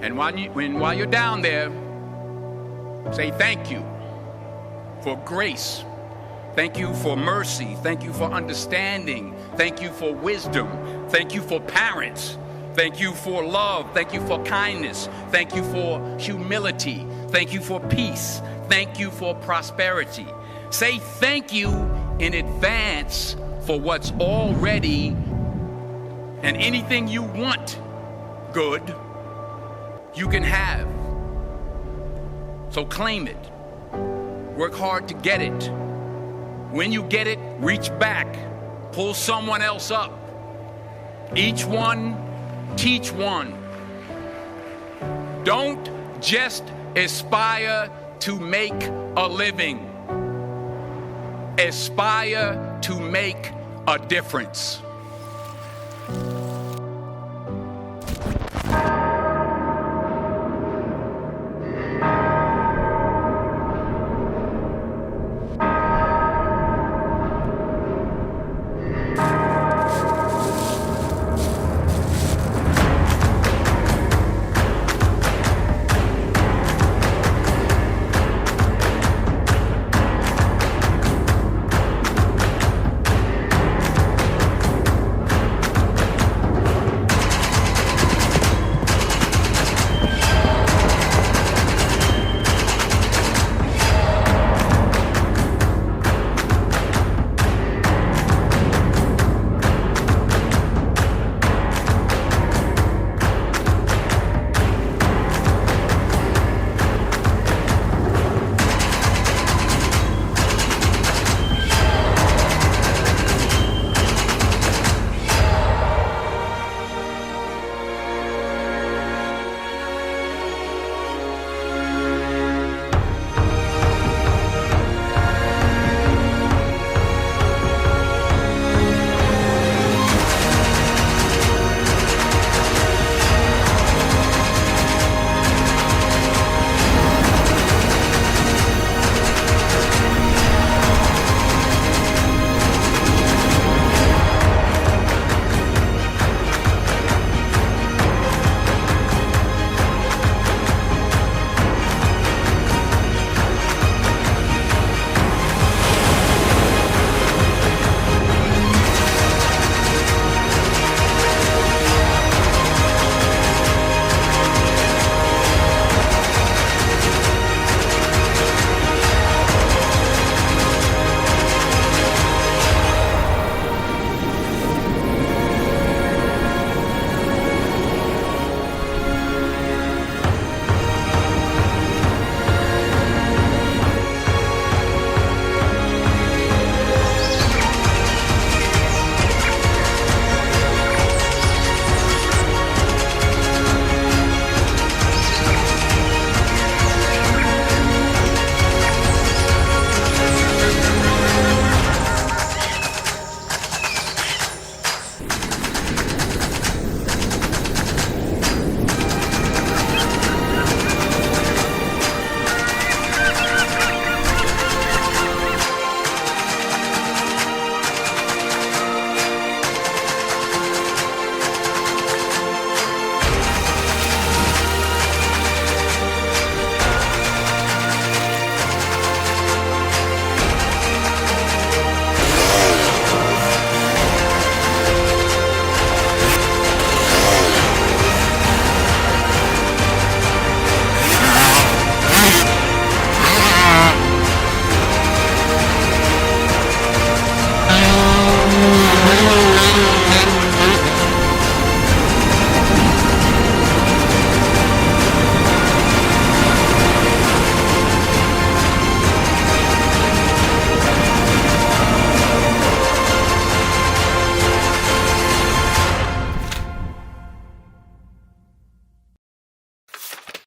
And while you're down there, say thank you for grace. Thank you for mercy. Thank you for understanding. Thank you for wisdom. Thank you for parents. Thank you for love. Thank you for kindness. Thank you for humility. Thank you for peace. Thank you for prosperity. Say thank you in advance for what's already, and anything you want good, you can have. So claim it. Work hard to get it. When you get it, reach back. Pull someone else up. Each one, teach one. Don't just aspire to make a living. Aspire to make a difference.